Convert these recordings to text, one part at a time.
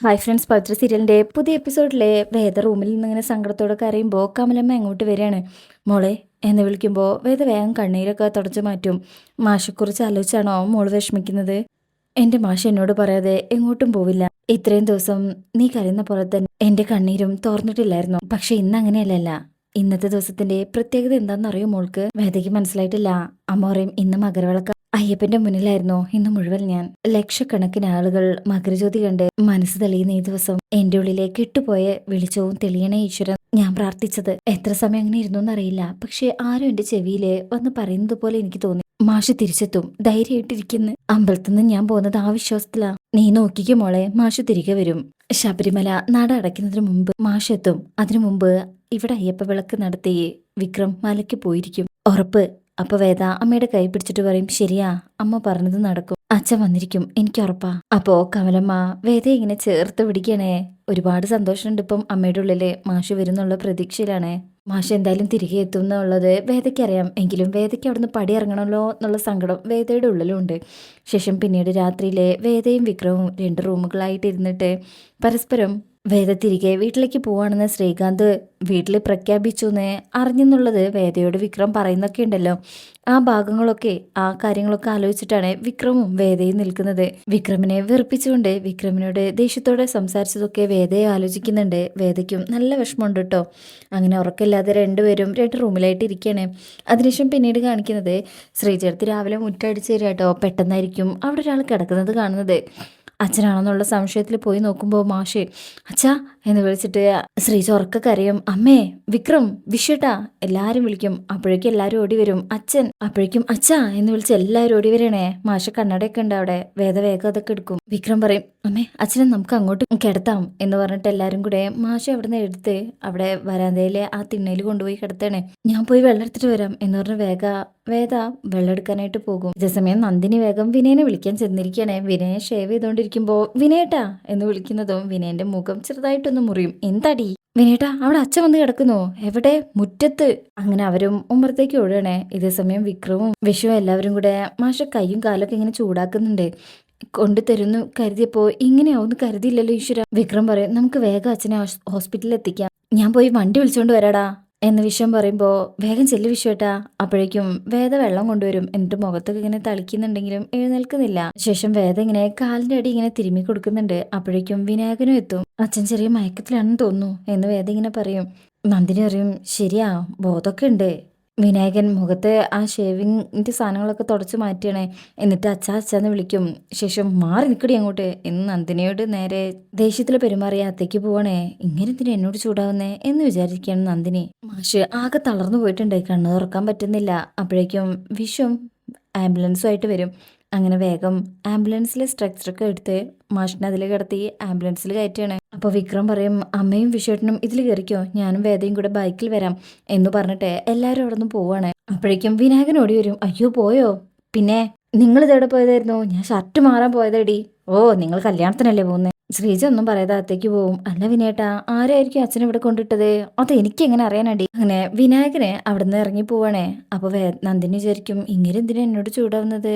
Hi friends, പവിത്ര സീരിയലിൻ്റെ പുതിയ എപ്പിസോഡിലെ വേദ റൂമിൽ നിന്ന് ഇങ്ങനെ സങ്കടത്തോടെ കരയുമ്പോൾ കമലമ്മ അങ്ങോട്ട് വരികയാണ്. മോളെ എന്ന് വിളിക്കുമ്പോൾ വേദ വേഗം കണ്ണീരൊക്കെ തുടച്ചു മാറ്റും. മാഷെക്കുറിച്ച് ആലോചിച്ചാണോ മോള് വിഷമിക്കുന്നത്? എൻ്റെ മാഷ് എന്നോട് പറയാതെ എങ്ങോട്ടും പോവില്ല. ഇത്രയും ദിവസം നീ കരയുന്ന പോലെ തന്നെ എൻ്റെ കണ്ണീരും തോർന്നിട്ടില്ലായിരുന്നു. പക്ഷെ ഇന്ന് അങ്ങനെയല്ലല്ല. ഇന്നത്തെ ദിവസത്തിന്റെ പ്രത്യേകത എന്താണെന്നറിയോ മോൾക്ക്? വേദയ്ക്ക് മനസ്സിലായിട്ടില്ല. അമ്മ പറയും, ഇന്ന് മകരവിളക്ക് അയ്യപ്പന്റെ മുന്നിലായിരുന്നു ഇന്ന് മുഴുവൻ ഞാൻ. ലക്ഷക്കണക്കിന് ആളുകൾ മകരജ്യോതി കണ്ട് മനസ്സ് തെളിയുന്ന ഈ ദിവസം എന്റെ ഉള്ളിലെ കെട്ടുപോയ വെളിച്ചവും തെളിയണേ ഈശ്വരൻ ഞാൻ പ്രാർത്ഥിച്ചത്. എത്ര സമയം അങ്ങനെ ഇരുന്നു എന്നറിയില്ല. പക്ഷെ ആരും എന്റെ ചെവിയില് വന്ന് പറയുന്നത് പോലെ എനിക്ക് തോന്നി, മാഷ് തിരിച്ചെത്തും, ധൈര്യമായിട്ടിരിക്കുന്നു. അമ്പലത്തിൽ നിന്ന് ഞാൻ പോകുന്നത് ആ വിശ്വാസത്തിലാ. നീ നോക്കിക്കോ മോളെ, മാഷ് തിരികെ വരും. ശബരിമല നട അടയ്ക്കുന്നതിന് മുമ്പ് മാഷ് എത്തും. അതിനു മുമ്പ് ഇവിടെ അയ്യപ്പ വിളക്ക് നടത്തി വിക്രം മലയ്ക്ക് പോയിരിക്കും, ഉറപ്പ്. അപ്പൊ വേദ അമ്മയുടെ കൈ പിടിച്ചിട്ട് പറയും, ശരിയാ, അമ്മ പറഞ്ഞത് നടക്കും, അച്ഛൻ വന്നിരിക്കും, എനിക്ക് ഉറപ്പാ. അപ്പോ കമലമ്മ വേദ ഇങ്ങനെ ചേർത്ത് പിടിക്കണേ. ഒരുപാട് സന്തോഷമുണ്ട് ഇപ്പം അമ്മയുടെ ഉള്ളില്. മാഷ് വരുന്നുള്ള പ്രതീക്ഷയിലാണ്. മാഷ് എന്തായാലും തിരികെ എത്തും എന്നുള്ളത് വേദയ്ക്കറിയാം. എങ്കിലും വേദയ്ക്ക് അവിടുന്ന് പടി ഇറങ്ങണമല്ലോ എന്നുള്ള സങ്കടം വേദയുടെ ഉള്ളിലും ഉണ്ട്. ശേഷം പിന്നീട് രാത്രിയിലെ വേദയും വിക്രവും 2 റൂമുകളായിട്ട് ഇരുന്നിട്ട് പരസ്പരം വേദ തിരികെ വീട്ടിലേക്ക് പോവാണെന്ന് ശ്രീകാന്ത് വീട്ടിൽ പ്രഖ്യാപിച്ചു എന്ന് അറിഞ്ഞെന്നുള്ളത് വേദയോട് വിക്രം പറയുന്നൊക്കെ ഉണ്ടല്ലോ. ആ ഭാഗങ്ങളൊക്കെ, ആ കാര്യങ്ങളൊക്കെ ആലോചിച്ചിട്ടാണ് വിക്രമും വേദയും നിൽക്കുന്നത്. വിക്രമിനെ വെറുപ്പിച്ചുകൊണ്ട് വിക്രമിനോട് ദേഷ്യത്തോടെ സംസാരിച്ചതൊക്കെ വേദയെ ആലോചിക്കുന്നുണ്ട്. വേദയ്ക്കും നല്ല വിഷമമുണ്ട് കേട്ടോ. അങ്ങനെ ഉറക്കമില്ലാതെ രണ്ടുപേരും 2 റൂമിലായിട്ട് ഇരിക്കുകയാണ്. അതിനുശേഷം പിന്നീട് കാണിക്കുന്നത് ശ്രീചേർത്തി രാവിലെ മുറ്റടിച്ച് തരിക കേട്ടോ. പെട്ടെന്നായിരിക്കും അവിടെ ഒരാൾ കിടക്കുന്നത് കാണുന്നത്. അച്ഛനാണെന്നുള്ള സംശയത്തിൽ പോയി നോക്കുമ്പോൾ മാഷ് അച്ഛാ എന്ന് വിളിച്ചിട്ട് ശ്രീജ ഉറക്ക കരയും. അമ്മേ, വിക്രം, വിഷുട്ടാ എല്ലാരും വിളിക്കും. അപ്പോഴേക്കും എല്ലാരും ഓടി വരും. അച്ഛൻ അപ്പോഴേക്കും അച്ഛാ എന്ന് വിളിച്ച് എല്ലാവരും ഓടി വരണേ. മാഷ് കണ്ണടയൊക്കെ ഉണ്ട് അവിടെ. വേദ വേഗം അതൊക്കെ എടുക്കും. വിക്രം പറയും, അമ്മേ, അച്ഛനെ നമുക്ക് അങ്ങോട്ട് കിടത്താം എന്ന് പറഞ്ഞിട്ട് എല്ലാരും കൂടെ മാഷ് അവിടെ നിന്ന് എടുത്ത് അവിടെ വരാന്തയിലെ ആ തിണ്ണയിൽ കൊണ്ടുപോയി കിടത്തണേ. ഞാൻ പോയി വെള്ളം എടുത്തിട്ട് വരാം എന്ന് പറഞ്ഞ് വേദ വെള്ളം എടുക്കാനായിട്ട് പോകും. ഇതേസമയം നന്ദിനി വേഗം വിനയനെ വിളിക്കാൻ ചെന്നിരിക്കുകയാണ്. വിനയെ ഷേവ് ചെയ്തുകൊണ്ടിരിക്കുമ്പോൾ വിനയേട്ടാ എന്ന് വിളിക്കുന്നതും വിനയന്റെ മുഖം ചെറുതായിട്ടൊന്ന് മുറിയും. എന്താടി വിനേട്ടാ, അവിടെ അച്ഛൻ വന്ന് കിടക്കുന്നു. എവിടെ? മുറ്റത്ത്. അങ്ങനെ അവരും ഉമ്മറത്തേക്ക് ഓടുകയാണേ. ഇതേസമയം വിക്രവും വിഷുവും എല്ലാവരും കൂടെ മാഷ കൈയും കാലൊക്കെ ഇങ്ങനെ ചൂടാക്കുന്നുണ്ട്. കൊണ്ടുതരുന്നു കരുതിയപ്പോ ഇങ്ങനെയാവുന്നു കരുതിയില്ലല്ലോ ഈശ്വര. വിക്രം പറയും, നമുക്ക് വേഗം അച്ഛനെ ഹോസ്പിറ്റലിൽ എത്തിക്കാം, ഞാൻ പോയി വണ്ടി വിളിച്ചോണ്ട് വരാടാ എന്ന് വിഷം പറയുമ്പോൾ വേഗം ചെല്ലു വിഷുവേട്ടാ. അപ്പോഴേക്കും വേദ വെള്ളം കൊണ്ടുവരും. എന്നിട്ട് മുഖത്തൊക്കെ ഇങ്ങനെ തളിക്കുന്നുണ്ടെങ്കിലും എഴുന്നേൽക്കുന്നില്ല. ശേഷം വേദ ഇങ്ങനെ കാലിന്റെ അടി ഇങ്ങനെ തിരുമ്മി കൊടുക്കുന്നുണ്ട്. അപ്പോഴേക്കും വിനായകനും എത്തും. അച്ഛൻ ചെറിയ മയക്കത്തിലാണെന്ന് തോന്നുന്നു എന്ന് വേദ ഇങ്ങനെ പറയും. നന്ദിനി പറയും, ശരിയാ, ബോധമൊക്കെ ഉണ്ട്. വിനായകൻ മുഖത്തെ ആ ഷേവിങ്ങിന്റെ സാധനങ്ങളൊക്കെ തുടച്ചു മാറ്റിയാണ്. എന്നിട്ട് അച്ഛാ അച്ഛാന്ന് വിളിക്കും. ശേഷം മാറി നിൽക്കടി അങ്ങോട്ട് എന്ന് നന്ദിനിയോട് നേരെ ദേഷ്യത്തിൽ പെരുമാറിയ അത്തേക്ക് പോവാണേ. ഇങ്ങനെ എന്തിനാ എന്നോട് ചൂടാവുന്നേ എന്ന് വിചാരിക്കുകയാണ് നന്ദിനി. മാഷ് ആകെ തളർന്നു പോയിട്ടുണ്ട്, കണ്ണു തുറക്കാൻ പറ്റുന്നില്ല. അപ്പോഴേക്കും വിഷും ആംബുലൻസുമായിട്ട് വരും. അങ്ങനെ വേഗം ആംബുലൻസിലെ സ്ട്രക്ചറൊക്കെ എടുത്ത് മാഷിനെ അതിൽ കിടത്തി ആംബുലൻസിൽ കയറ്റുകയാണ്. അപ്പോൾ വിക്രം പറയും, അമ്മയും വിഷുവേട്ടനും ഇതിൽ കയറിക്കോ, ഞാനും വേദയും കൂടെ ബൈക്കിൽ വരാം എന്ന് പറഞ്ഞിട്ട് എല്ലാവരും അവിടെ നിന്ന് പോവാണ്. അപ്പോഴേക്കും വിനായകൻ ഓടി വരും. അയ്യോ പോയോ? പിന്നെ നിങ്ങൾ ഇതെവിടെ പോയതായിരുന്നു? ഞാൻ ഷർട്ട് മാറാൻ പോയതേടി. ഓ, നിങ്ങൾ കല്യാണത്തിനല്ലേ പോകുന്നത്? ശ്രീജ ഒന്നും പറയാതെ അകത്തേക്ക് പോവും. അല്ല വിനേട്ടാ, ആരായിരിക്കും അച്ഛനെ ഇവിടെ കൊണ്ടിട്ടത്? അത് എനിക്ക് എങ്ങനെ അറിയാനടി? അങ്ങനെ വിനായകനെ അവിടെ നിന്ന് ഇറങ്ങി പോവാണേ. അപ്പൊ നന്ദിനി വിചാരിക്കും, ഇങ്ങനെ എന്തിനാ എന്നോട് ചൂടാവുന്നത്?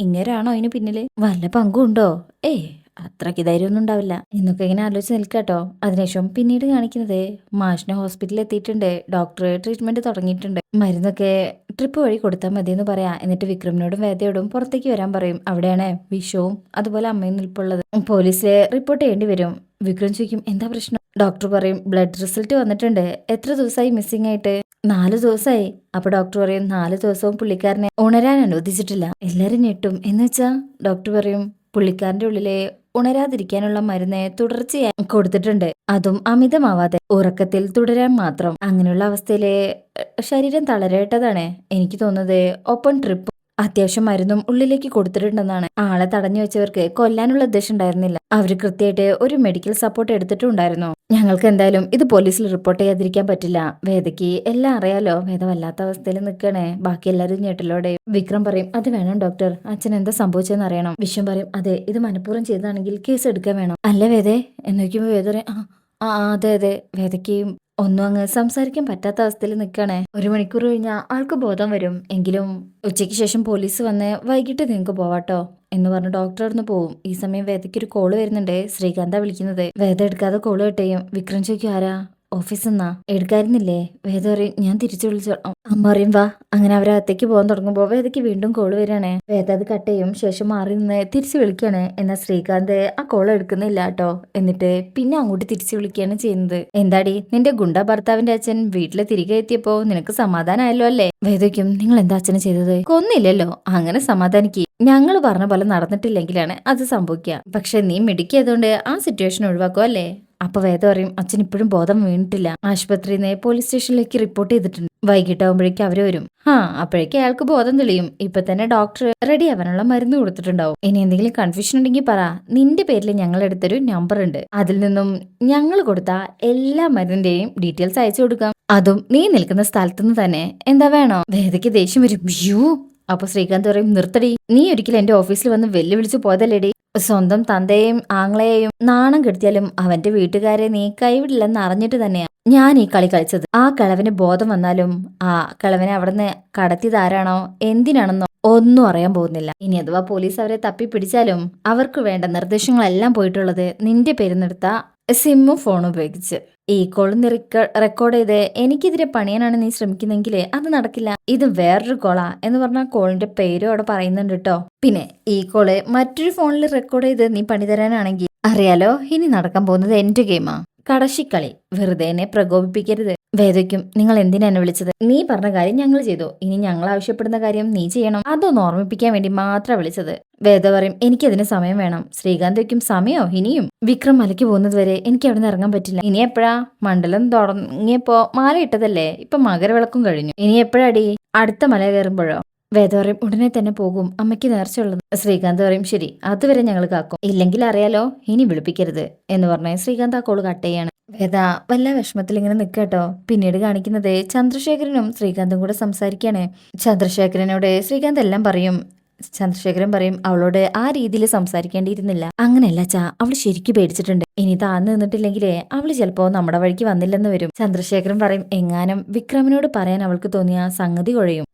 ഇങ്ങരാണോ അതിന് പിന്നില്? വല്ല പങ്കും ഉണ്ടോ? അത്രയ്ക്ക് ധൈര്യമൊന്നും ഉണ്ടാവില്ല എന്നൊക്കെ ഇങ്ങനെ ആലോചിച്ച് നിൽക്കാട്ടോ. അതിനുശേഷം പിന്നീട് കാണിക്കുന്നത് മാഷിനെ ഹോസ്പിറ്റലിൽ എത്തിയിട്ടുണ്ട്. ഡോക്ടർ ട്രീറ്റ്മെന്റ് തുടങ്ങിയിട്ടുണ്ട്. മരുന്നൊക്കെ ട്രിപ്പ് വഴി കൊടുത്താൽ മതി എന്ന് പറയാം. എന്നിട്ട് വിക്രമിനോടും വേദയോടും പുറത്തേക്ക് വരാൻ പറയും. അവിടെയാണ് വിഷുവും അതുപോലെ അമ്മയും നിൽപ്പുള്ളത്. പോലീസിലെ റിപ്പോർട്ട് ചെയ്യേണ്ടി വരും. വിക്രം ചോദിക്കും, എന്താ പ്രശ്നം? ഡോക്ടർ പറയും, ബ്ലഡ് റിസൾട്ട് വന്നിട്ടുണ്ട്. എത്ര ദിവസമായി മിസ്സിംഗ് ആയിട്ട്? 4 ദിവസമായി. അപ്പൊ ഡോക്ടർ പറയും, 4 ദിവസവും പുള്ളിക്കാരനെ ഉണരാൻ അനുവദിച്ചിട്ടില്ല. എല്ലാരും ഞെട്ടും. എന്നുവെച്ചാ ഡോക്ടർ പറയും, പുള്ളിക്കാരന്റെ ഉള്ളിലെ ഉണരാതിരിക്കാനുള്ള മരുന്ന് തുടർച്ചയായി കൊടുത്തിട്ടുണ്ട്, അതും അമിതമാവാതെ ഉറക്കത്തിൽ തുടരാൻ മാത്രം. അങ്ങനെയുള്ള അവസ്ഥയില് ശരീരം തളരേണ്ടതാണ് എനിക്ക് തോന്നുന്നത്. ഒപ്പം ട്രിപ്പ് അത്യാവശ്യം മരുന്നും ഉള്ളിലേക്ക് കൊടുത്തിട്ടുണ്ടെന്നാണ്. ആളെ തടഞ്ഞു വെച്ചവർക്ക് കൊല്ലാനുള്ള ഉദ്ദേശം ഉണ്ടായിരുന്നില്ല. അവർ കൃത്യമായിട്ട് ഒരു മെഡിക്കൽ സപ്പോർട്ട് എടുത്തിട്ടുണ്ടായിരുന്നു. ഞങ്ങൾക്ക് എന്തായാലും ഇത് പോലീസിൽ റിപ്പോർട്ട് ചെയ്യാതിരിക്കാൻ പറ്റില്ല. വേദയ്ക്ക് എല്ലാം അറിയാലോ. വേദ വല്ലാത്ത അവസ്ഥയിൽ നിൽക്കണേ. ബാക്കി എല്ലാവരും ഞെട്ടലോടെ. വിക്രം പറയും, അത് വേണം ഡോക്ടർ, അച്ഛൻ എന്താ സംഭവിച്ചെന്ന് അറിയണം. വിശ്വം പറയും, അതെ, ഇത് മനഃപൂർവ്വം ചെയ്താണെങ്കിൽ കേസ് എടുക്കാൻ വേണം. അല്ല വേദേ എന്ന് നോക്കുമ്പോൾ വേദ പറയും, ആ അതെ അതെ. വേദയ്ക്ക് ഒന്നും അങ്ങ് സംസാരിക്കാൻ പറ്റാത്ത അവസ്ഥയിൽ നിൽക്കണേ. 1 മണിക്കൂർ കഴിഞ്ഞാൽ ആൾക്ക് ബോധം വരും. എങ്കിലും ഉച്ചയ്ക്ക് ശേഷം പോലീസ് വന്ന് വൈകിട്ട് നിങ്ങൾക്ക് പോവാട്ടോ എന്ന് പറഞ്ഞ് ഡോക്ടർ അവിടുന്ന് പോവും. ഈ സമയം വേദയ്ക്ക് ഒരു കോള് വരുന്നുണ്ട്. ശ്രീകാന്താ വിളിക്കുന്നത്. വേദ എടുക്കാതെ കോള് കെട്ടയും. വിക്രം ചോദിക്കും ആരാ? ഓഫീസിൽ നിന്നാ? എടുക്കായിരുന്നില്ലേ? വേദ പറയും ഞാൻ തിരിച്ചു വിളിച്ചോളാം. അമ്മ പറയും വാ. അങ്ങനെ അവരകത്തേക്ക് പോകാൻ തുടങ്ങുമ്പോൾ വേദയ്ക്ക് വീണ്ടും കോള് വരികയാണേ. വേദ അത് കട്ട് ചെയ്യും. ശേഷം മാറി നിന്ന് തിരിച്ചു വിളിക്കുകയാണ്. എന്നാൽ ശ്രീകാന്ത് ആ കോൾ എടുക്കുന്നില്ല കേട്ടോ. എന്നിട്ട് പിന്നെ അങ്ങോട്ട് തിരിച്ചു വിളിക്കുകയാണ് ചെയ്യുന്നത്. എന്താടി നിന്റെ ഗുണ്ട ഭർത്താവിന്റെ അച്ഛൻ വീട്ടിൽ തിരികെ എത്തിയപ്പോ നിനക്ക് സമാധാനമായല്ലോ അല്ലേ? വേദയ്ക്കും നിങ്ങൾ എന്താ അച്ഛനെ ചെയ്തത്? കൊന്നില്ലല്ലോ, അങ്ങനെ സമാധാനിക്ക്. ഞങ്ങൾ പറഞ്ഞ പോലെ നടന്നിട്ടില്ലെങ്കിലാണ് അത് സംഭവിക്കുക. പക്ഷെ നീ മിടുക്കിയതുകൊണ്ട് ആ സിറ്റുവേഷൻ ഒഴിവാക്കുക അല്ലേ? അപ്പൊ വേദ പറയും അച്ഛൻ ഇപ്പോഴും ബോധം വീണിട്ടില്ല. ആശുപത്രിയിൽ നിന്ന് പോലീസ് സ്റ്റേഷനിലേക്ക് റിപ്പോർട്ട് ചെയ്തിട്ടുണ്ട്. വൈകിട്ടാവുമ്പോഴേക്കും അവര് വരും. അപ്പോഴേക്കും അയാൾക്ക് ബോധം തെളിയും. ഇപ്പൊ തന്നെ ഡോക്ടർ റെഡി ആവാനുള്ള മരുന്ന് കൊടുത്തിട്ടുണ്ടാവും. ഇനി എന്തെങ്കിലും കൺഫ്യൂഷൻ ഉണ്ടെങ്കിൽ പറ. നിന്റെ പേരിൽ ഞങ്ങൾ എടുത്തൊരു നമ്പർ ഉണ്ട്. അതിൽ നിന്നും ഞങ്ങൾ കൊടുത്ത എല്ലാ മരുന്നിന്റെയും ഡീറ്റെയിൽസ് അയച്ചു കൊടുക്കാം. അതും നീ നിൽക്കുന്ന സ്ഥലത്തുനിന്ന് തന്നെ. എന്താ വേണോ? വേദയ്ക്ക് ദേഷ്യം വരും. യ്യോ. അപ്പൊ ശ്രീകാന്ത് പറയും നിർത്തടി. നീ ഒരിക്കലും എന്റെ ഓഫീസിൽ വന്ന് വെല്ലുവിളിച്ചു പോയതല്ലേടി. സ്വന്തം തന്തയെയും ആങ്ങളെയും നാണം കെടുത്തിയാലും അവന്റെ വീട്ടുകാരെ നീ കൈവിടില്ലെന്ന് അറിഞ്ഞിട്ട് തന്നെയാ ഞാൻ ഈ കളി കളിച്ചത്. ആ കിളവന് ബോധം വന്നാലും ആ കിളവനെ അവിടുന്ന് കടത്തിയതാരാണോ എന്തിനാണെന്നോ ഒന്നും അറിയാൻ പോകുന്നില്ല. ഇനി അഥവാ പോലീസ് അവരെ തപ്പി പിടിച്ചാലും അവർക്ക് വേണ്ട നിർദ്ദേശങ്ങളെല്ലാം പോയിട്ടുള്ളത് നിന്റെ പേരിന്നെടുത്ത സിമ്മും ഫോണും ഉപയോഗിച്ച്. ഈ കോൾ നീ റെക്കോർഡ് ചെയ്ത് എനിക്കെതിരെ പണിയാനാണ് നീ ശ്രമിക്കുന്നെങ്കിൽ അത് നടക്കില്ല. ഇത് വേറൊരു കോളാ എന്ന് പറഞ്ഞ കോളിന്റെ പേരും അവിടെ പറയുന്നുണ്ട് കേട്ടോ. പിന്നെ ഈ കോള് മറ്റൊരു ഫോണിൽ റെക്കോർഡ് ചെയ്ത് നീ പണി തരാനാണെങ്കിൽ അറിയാലോ ഇനി നടക്കാൻ പോകുന്നത് എന്റെ ഗെയിമാ. കടശിക്കളി. വെറുതെ എന്നെ പ്രകോപിപ്പിക്കരുത്. വേദയ്ക്കും നിങ്ങൾ എന്തിനാ എന്നെ വിളിച്ചത്? നീ പറഞ്ഞ കാര്യം ഞങ്ങൾ ചെയ്തു. ഇനി ഞങ്ങൾ ആവശ്യപ്പെടുന്ന കാര്യം നീ ചെയ്യണം. അതൊന്ന് ഓർമ്മിപ്പിക്കാൻ വേണ്ടി മാത്രം വിളിച്ചത്. വേദ പറയും എനിക്കതിന് സമയം വേണം. ശ്രീകാന്ത് വയ്ക്കും സമയോ ഇനിയും? വിക്രം മലയ്ക്ക് പോകുന്നത് വരെ എനിക്ക് അവിടെ നിന്ന് ഇറങ്ങാൻ പറ്റില്ല. ഇനി എപ്പോഴാ? മണ്ഡലം തുടങ്ങിയപ്പോ മാല ഇട്ടതല്ലേ, ഇപ്പൊ മകരവിളക്കും കഴിഞ്ഞു. ഇനി എപ്പോഴാടി? അടുത്ത മല കയറുമ്പോഴോ? വേദ പറയും ഉടനെ തന്നെ പോകും, അമ്മയ്ക്ക് നേർച്ചയുള്ളത്. ശ്രീകാന്ത് പറയും ശരി, അതുവരെ ഞങ്ങൾ കാക്കും. ഇല്ലെങ്കിൽ അറിയാലോ ഇനി വിളിപ്പിക്കരുത് എന്ന് പറഞ്ഞ് ശ്രീകാന്ത് ആ കോള് കട്ട് ചെയ്യാണ്. വേദ വല്ല വിഷമത്തിൽ ഇങ്ങനെ നിൽക്കട്ടോ. പിന്നീട് കാണിക്കുന്നത് ചന്ദ്രശേഖരനും ശ്രീകാന്തും കൂടെ സംസാരിക്കാണ്. ചന്ദ്രശേഖരനോട് ശ്രീകാന്ത് എല്ലാം പറയും. ചന്ദ്രശേഖരൻ പറയും അവളോട് ആ രീതിയിൽ സംസാരിക്കേണ്ടിയിരുന്നില്ല. അങ്ങനെയല്ല ചാ, അവൾ ശരിക്കും പേടിച്ചിട്ടുണ്ട്. ഇനി താന്ന് നിന്നിട്ടില്ലെങ്കിലേ അവള് ചിലപ്പോ നമ്മുടെ വഴിക്ക് വന്നില്ലെന്ന് വരും. ചന്ദ്രശേഖരൻ പറയും എങ്ങാനും വിക്രമിനോട് പറയാൻ അവൾക്ക് തോന്നിയ സംഗതി കുഴയും.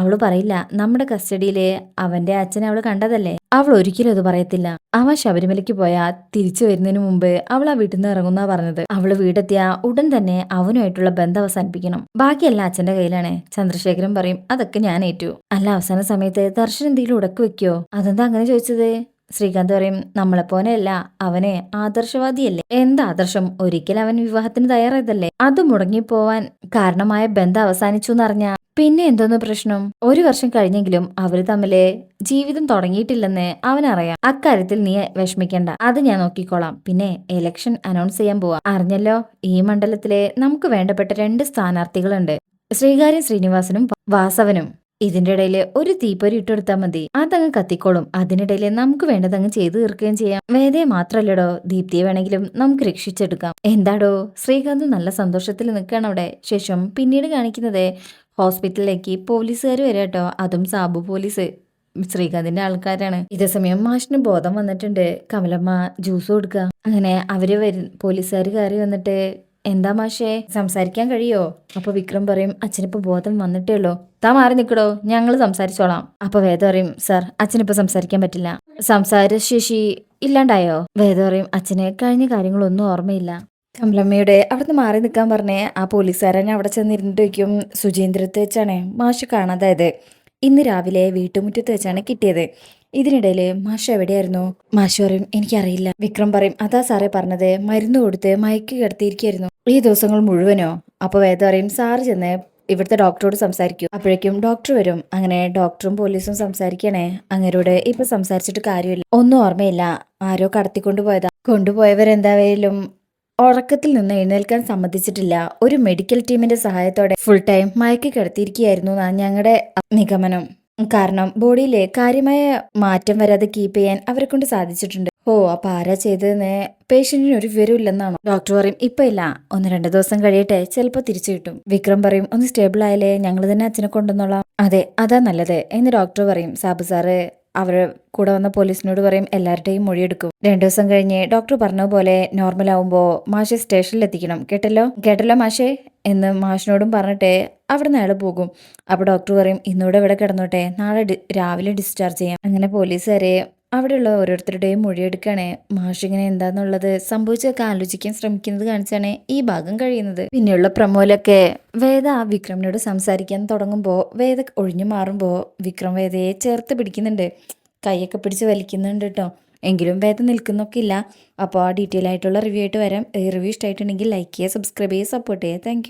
അവള് പറയില്ല. നമ്മുടെ കസ്റ്റഡിയിലെ അവന്റെ അച്ഛനെ അവള് കണ്ടതല്ലേ. അവൾ ഒരിക്കലും അത് പറയത്തില്ല. അവൻ ശബരിമലയ്ക്ക് പോയാ തിരിച്ചു വരുന്നതിന് മുമ്പ് അവൾ ആ വീട്ടിൽ നിന്ന് ഇറങ്ങുന്ന പറഞ്ഞത്. അവള് വീടെത്തിയ ഉടൻ തന്നെ അവനുമായിട്ടുള്ള ബന്ധം അവസാനിപ്പിക്കണം. ബാക്കിയെല്ലാം അച്ഛന്റെ കയ്യിലാണ്. ചന്ദ്രശേഖരൻ പറയും അതൊക്കെ ഞാൻ ഏറ്റു. അല്ല അവസാന സമയത്ത് ദർശനം എന്തെങ്കിലും ഉടക്ക് വെക്കോ? അതെന്താ അങ്ങനെ ചോദിച്ചത്? ശ്രീകാന്ത് പറയും നമ്മളെപ്പോലെയല്ല, അവനെ ആദർശവാദിയല്ലേ. എന്താ ആദർശം? ഒരിക്കലും അവൻ വിവാഹത്തിന് തയ്യാറായതല്ലേ. അത് മുടങ്ങിപ്പോവാൻ കാരണമായ ബന്ധം അവസാനിച്ചു എന്നറിഞ്ഞ പിന്നെ എന്തോന്ന് പ്രശ്നം? 1 വർഷം കഴിഞ്ഞെങ്കിലും അവര് തമ്മില് ജീവിതം തുടങ്ങിയിട്ടില്ലെന്ന് അവനറിയാം. അക്കാര്യത്തിൽ നീ വിഷമിക്കണ്ട, അത് ഞാൻ നോക്കിക്കോളാം. പിന്നെ ഇലക്ഷൻ അനൗൺസ് ചെയ്യാൻ പോവാ അറിഞ്ഞല്ലോ. ഈ മണ്ഡലത്തിലെ നമുക്ക് വേണ്ടപ്പെട്ട 2 സ്ഥാനാർത്ഥികളുണ്ട്, ശ്രീകാര്യം ശ്രീനിവാസനും വാസവനും. ഇതിന്റെ ഇടയിൽ ഒരു തീപ്പൊരി ഇട്ടെടുത്താൽ മതി, അതങ്ങ് കത്തിക്കോളും. അതിനിടയിൽ നമുക്ക് വേണ്ടതങ്ങ് ചെയ്തു തീർക്കുകയും ചെയ്യാം. വേദയെ മാത്രല്ലടോ, ദീപ്തിയെ വേണമെങ്കിലും നമുക്ക് രക്ഷിച്ചെടുക്കാം. എന്താടോ? ശ്രീകാന്ത് നല്ല സന്തോഷത്തിൽ നിൽക്കുകയാണ് അവിടെ. ശേഷം പിന്നീട് കാണിക്കുന്നത് ഹോസ്പിറ്റലിലേക്ക് പോലീസുകാർ വരെ കേട്ടോ. അതും സാബു പോലീസ്, ശ്രീകാന്തിന്റെ ആൾക്കാരാണ്. ഇതേ സമയം മാഷിന് ബോധം വന്നിട്ടുണ്ട്. കമലമ്മ ജ്യൂസ് കൊടുക്കുക. അങ്ങനെ അവര് പോലീസുകാർ കയറി വന്നിട്ട് എന്താ മാഷേ സംസാരിക്കാൻ കഴിയോ? അപ്പൊ വിക്രം പറയും അച്ഛനിപ്പോ ബോധം വന്നിട്ടേ ഉള്ളൂ, താ മാറി നിൽക്കടോ, ഞങ്ങൾ സംസാരിച്ചോളാം. അപ്പൊ വേദ പറയും സാർ അച്ഛനിപ്പോ സംസാരിക്കാൻ പറ്റില്ല. സംസാരശേഷി ഇല്ലാണ്ടായോ? വേദ പറയും അച്ഛന് കഴിഞ്ഞ കാര്യങ്ങളൊന്നും ഓർമ്മയില്ല. കമലമ്മയുടെ അവിടുന്ന് മാറി നിൽക്കാൻ പറഞ്ഞേ ആ പോലീസുകാരൻ അവിടെ ചെന്നിരുന്നിട്ട് വയ്ക്കും സുചീന്ദ്രത്ത് വെച്ചാണ് മാഷ് കാണാതായത്. ഇന്ന് രാവിലെ വീട്ടുമുറ്റത്ത് വെച്ചാണ് കിട്ടിയത്. ഇതിനിടയിൽ മാഷ് എവിടെയായിരുന്നു? മാഷ് പറയും എനിക്കറിയില്ല. വിക്രം പറയും അതാ സാറേ പറഞ്ഞത്, മരുന്ന് കൊടുത്ത് മയക്കി കിടത്തിയിരിക്കായിരുന്നു ഈ ദിവസങ്ങൾ മുഴുവനോ? അപ്പൊ വേദ പറയും സാറ് ചെന്ന് ഇവിടുത്തെ ഡോക്ടറോട് സംസാരിക്കൂ. അപ്പോഴേക്കും ഡോക്ടർ വരും. അങ്ങനെ ഡോക്ടറും പോലീസും സംസാരിക്കണേ. അങ്ങരോട് ഇപ്പൊ സംസാരിച്ചിട്ട് കാര്യമില്ല, ഒന്നും ഓർമ്മയില്ല, ആരോ കടത്തിക്കൊണ്ടുപോയതാ. കൊണ്ടുപോയവരെന്തായാലും ഉറക്കത്തിൽ നിന്ന് എഴുന്നേൽക്കാൻ സമ്മതിച്ചിട്ടില്ല. ഒരു മെഡിക്കൽ ടീമിന്റെ സഹായത്തോടെ ഫുൾ ടൈം മയക്കി കിടത്തിയിരിക്കുകയായിരുന്നു ഞങ്ങളുടെ നിഗമനം. കാരണം ബോഡിയിലെ കാര്യമായ മാറ്റം വരാതെ കീപ്പ് ചെയ്യാൻ അവരെ കൊണ്ട് സാധിച്ചിട്ടുണ്ട്. അപ്പൊ ആരാ ചെയ്തതെന്ന് പേഷ്യന്റിന് ഒരു വിവരമില്ലെന്നാണോ? ഡോക്ടർ പറയും ഇപ്പൊ ഇല്ല, 1-2 ദിവസം കഴിയട്ടെ, ചിലപ്പോ തിരിച്ചു കിട്ടും. വിക്രം പറയും ഒന്ന് സ്റ്റേബിൾ ആയാലേ ഞങ്ങൾ തന്നെ അച്ഛനെ കൊണ്ടുവന്നോളാം. അതെ അതാ നല്ലത് എന്ന് ഡോക്ടർ പറയും. സാബു സാറ് അവർ കൂടെ വന്ന പോലീസിനോട് പറയും എല്ലാവരുടെയും മൊഴിയെടുക്കും. 2 ദിവസം കഴിഞ്ഞ് ഡോക്ടർ പറഞ്ഞ പോലെ നോർമൽ ആവുമ്പോൾ മാഷെ സ്റ്റേഷനിൽ എത്തിക്കണം, കേട്ടല്ലോ മാഷേ എന്ന് മാഷിനോടും പറഞ്ഞിട്ട് അവിടെ നിന്ന് അയാൾ പോകും. അപ്പോൾ ഡോക്ടർ പറയും ഇന്നൂടെ ഇവിടെ കിടന്നോട്ടെ, നാളെ രാവിലെ ഡിസ്ചാർജ് ചെയ്യാം. അങ്ങനെ പോലീസുകാരെ അവിടെയുള്ള ഓരോരുത്തരുടെയും മൊഴിയെടുക്കുകയാണ്. മാഷിങ്ങനെ എന്താന്നുള്ളത് സംഭവിച്ചൊക്കെ ആലോചിക്കാൻ ശ്രമിക്കുന്നത് കാണിച്ചാണ് ഈ ഭാഗം കഴിയുന്നത്. പിന്നെയുള്ള പ്രമോലൊക്കെ വേദ വിക്രമിനോട് സംസാരിക്കാൻ തുടങ്ങുമ്പോൾ വേദ ഒഴിഞ്ഞു മാറുമ്പോൾ വിക്രം വേദയെ ചേർത്ത് പിടിക്കുന്നുണ്ട്, കൈയൊക്കെ പിടിച്ച് വലിക്കുന്നുണ്ട് കേട്ടോ. എങ്കിലും വേദ നിൽക്കുന്നൊക്കെ ഇല്ല. അപ്പോൾ ആ ഡീറ്റെയിൽ ആയിട്ടുള്ള റിവ്യൂ ആയിട്ട് വരാം. ഈ റിവ്യൂ ഇഷ്ടമായിട്ടുണ്ടെങ്കിൽ ലൈക്ക് ചെയ്യുക, സബ്സ്ക്രൈബ് ചെയ്യുക, സപ്പോർട്ട് ചെയ്യുക. താങ്ക്